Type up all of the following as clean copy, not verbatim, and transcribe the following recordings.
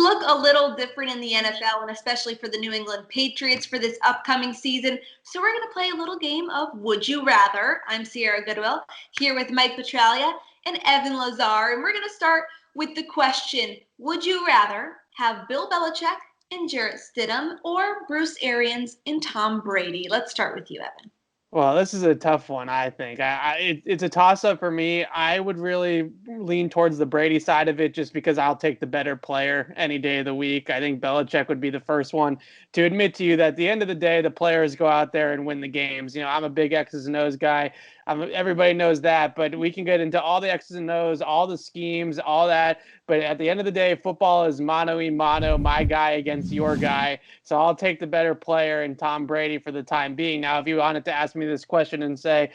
look a little different in the NFL, and especially for the New England Patriots for this upcoming season. So we're going to play a little game of Would You Rather. I'm Sierra Goodwill, here with Mike Petraglia and Evan Lazar. And we're going to start with the question, would you rather have Bill Belichick and Jarrett Stidham or Bruce Arians and Tom Brady? Let's start with you, Evan. Well, this is a tough one, I think. It's a toss-up for me. I would really lean towards the Brady side of it just because I'll take the better player any day of the week. I think Belichick would be the first one to admit to you that at the end of the day, the players go out there and win the games. You know, I'm a big X's and O's guy. Everybody knows that, but we can get into all the X's and O's, all the schemes, all that. But at the end of the day, football is mano a mano, my guy against your guy. So I'll take the better player and Tom Brady for the time being. Now, if you wanted to ask me this question and say,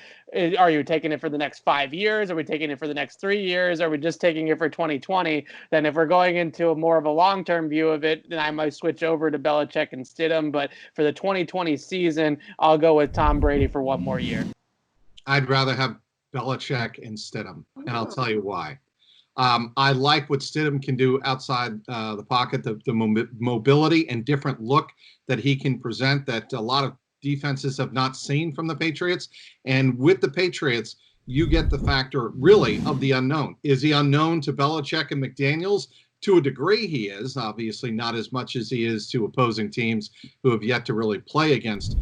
are you taking it for the next 5 years? Are we taking it for the next 3 years? Are we just taking it for 2020? Then if we're going into a more of a long-term view of it, then I might switch over to Belichick and Stidham. But for the 2020 season, I'll go with Tom Brady for one more year. I'd rather have Belichick and Stidham, and I'll tell you why. I like what Stidham can do outside the pocket, the mobility and different look that he can present that a lot of defenses have not seen from the Patriots. And with the Patriots, you get the factor really of the unknown. Is he unknown to Belichick and McDaniels? To a degree, he is. Obviously, not as much as he is to opposing teams who have yet to really play against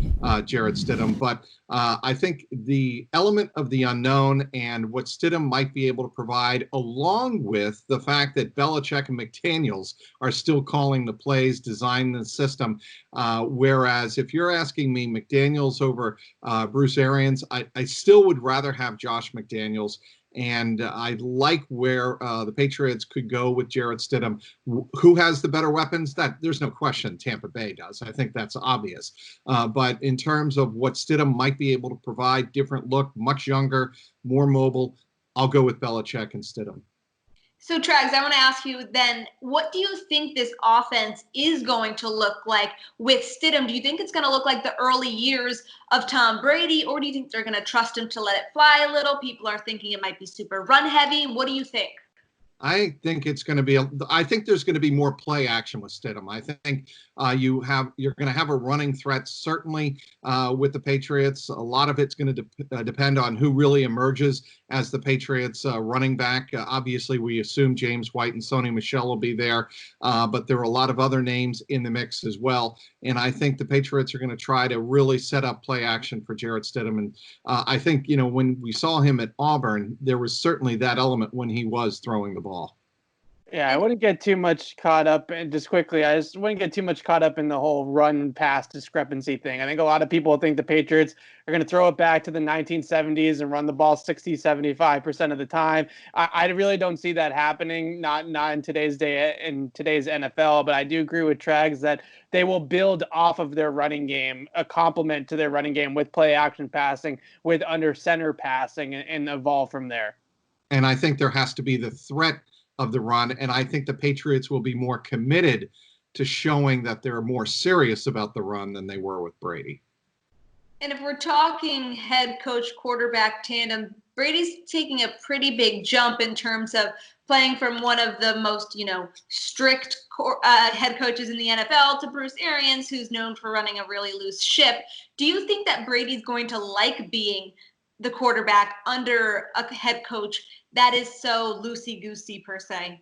Jarrett Stidham. But I think the element of the unknown and what Stidham might be able to provide, along with the fact that Belichick and McDaniels are still calling the plays, designing the system. Whereas if you're asking me McDaniels over Bruce Arians, I still would rather have Josh McDaniels. And I like where the Patriots could go with Jarrett Stidham. Who has the better weapons? That there's no question Tampa Bay does. I think that's obvious. But in terms of what Stidham might be able to provide, different look, much younger, more mobile, I'll go with Belichick and Stidham. So, Trags, I want to ask you then, what do you think this offense is going to look like with Stidham? Do you think it's going to look like the early years of Tom Brady, or do you think they're going to trust him to let it fly a little? People are thinking it might be super run heavy. What do you think? I think it's going to be. I think there's going to be more play action with Stidham. I think you're going to have a running threat certainly with the Patriots. A lot of it's going to depend on who really emerges as the Patriots running back. Obviously, we assume James White and Sony Michel will be there, but there are a lot of other names in the mix as well. And I think the Patriots are going to try to really set up play action for Jarrett Stidham. And I think when we saw him at Auburn, there was certainly that element when he was throwing the ball. Yeah, I wouldn't get too much caught up, and just quickly, I just wouldn't get too much caught up in the whole run-pass discrepancy thing. I think a lot of people think the Patriots are going to throw it back to the 1970s and run the ball 60, 75% of the time. I really don't see that happening, not in today's day, in today's NFL, but I do agree with Trags that they will build off of their running game, a complement to their running game with play-action passing, with under-center passing, and evolve from there. And I think there has to be the threat of the run, and I think the Patriots will be more committed to showing that they're more serious about the run than they were with Brady. And if we're talking head coach quarterback tandem, Brady's taking a pretty big jump in terms of playing from one of the most, strict head coaches in the NFL to Bruce Arians, who's known for running a really loose ship. Do you think that Brady's going to like being the quarterback under a head coach that is so loosey-goosey per se?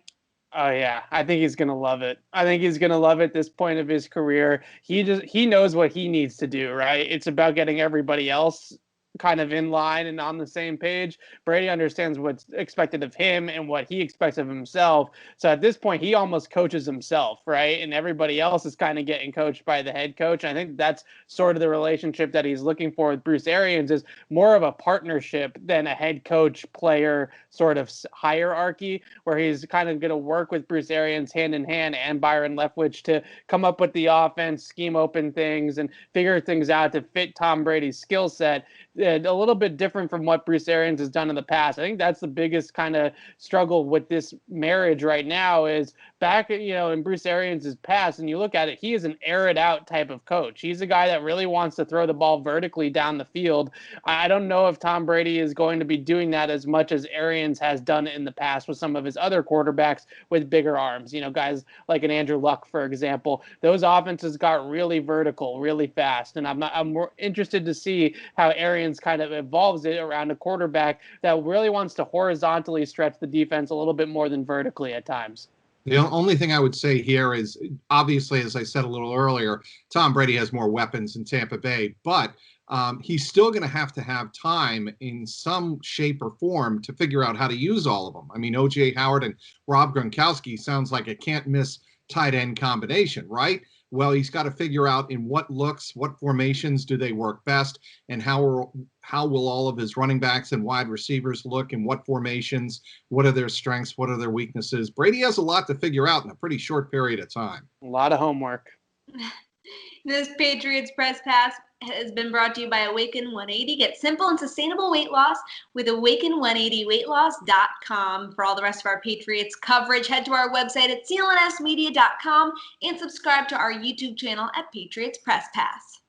Oh yeah, I think he's gonna love it. I think he's gonna love it at this point of his career. He knows what he needs to do, right? It's about getting everybody else kind of in line and on the same page. Brady understands what's expected of him and what he expects of himself. So at this point, he almost coaches himself, right? And everybody else is kind of getting coached by the head coach. I think that's sort of the relationship that he's looking for with Bruce Arians, is more of a partnership than a head coach player sort of hierarchy, where he's kind of going to work with Bruce Arians hand in hand and Byron Leftwich to come up with the offense, scheme open things, and figure things out to fit Tom Brady's skill set. a little bit different from what Bruce Arians has done in the past. I think that's the biggest kind of struggle with this marriage right now is back, in Bruce Arians' past, and you look at it, he is an air it out type of coach. He's a guy that really wants to throw the ball vertically down the field. I don't know if Tom Brady is going to be doing that as much as Arians has done in the past with some of his other quarterbacks with bigger arms. Guys like an Andrew Luck, for example. Those offenses got really vertical, really fast, and I'm more interested to see how Arians kind of evolves it around a quarterback that really wants to horizontally stretch the defense a little bit more than vertically at times. The only thing I would say here is, obviously, as I said a little earlier, Tom Brady has more weapons in Tampa Bay, but he's still going to have time in some shape or form to figure out how to use all of them. I mean, O.J. Howard and Rob Gronkowski sounds like a can't-miss tight end combination, right? Well, he's got to figure out in what formations do they work best, and how will all of his running backs and wide receivers look in what formations, what are their strengths, what are their weaknesses. Brady has a lot to figure out in a pretty short period of time. A lot of homework. This Patriots Press Pass has been brought to you by Awaken 180. Get simple and sustainable weight loss with Awaken180weightloss.com. For all the rest of our Patriots coverage, head to our website at CLNSmedia.com and subscribe to our YouTube channel at Patriots Press Pass.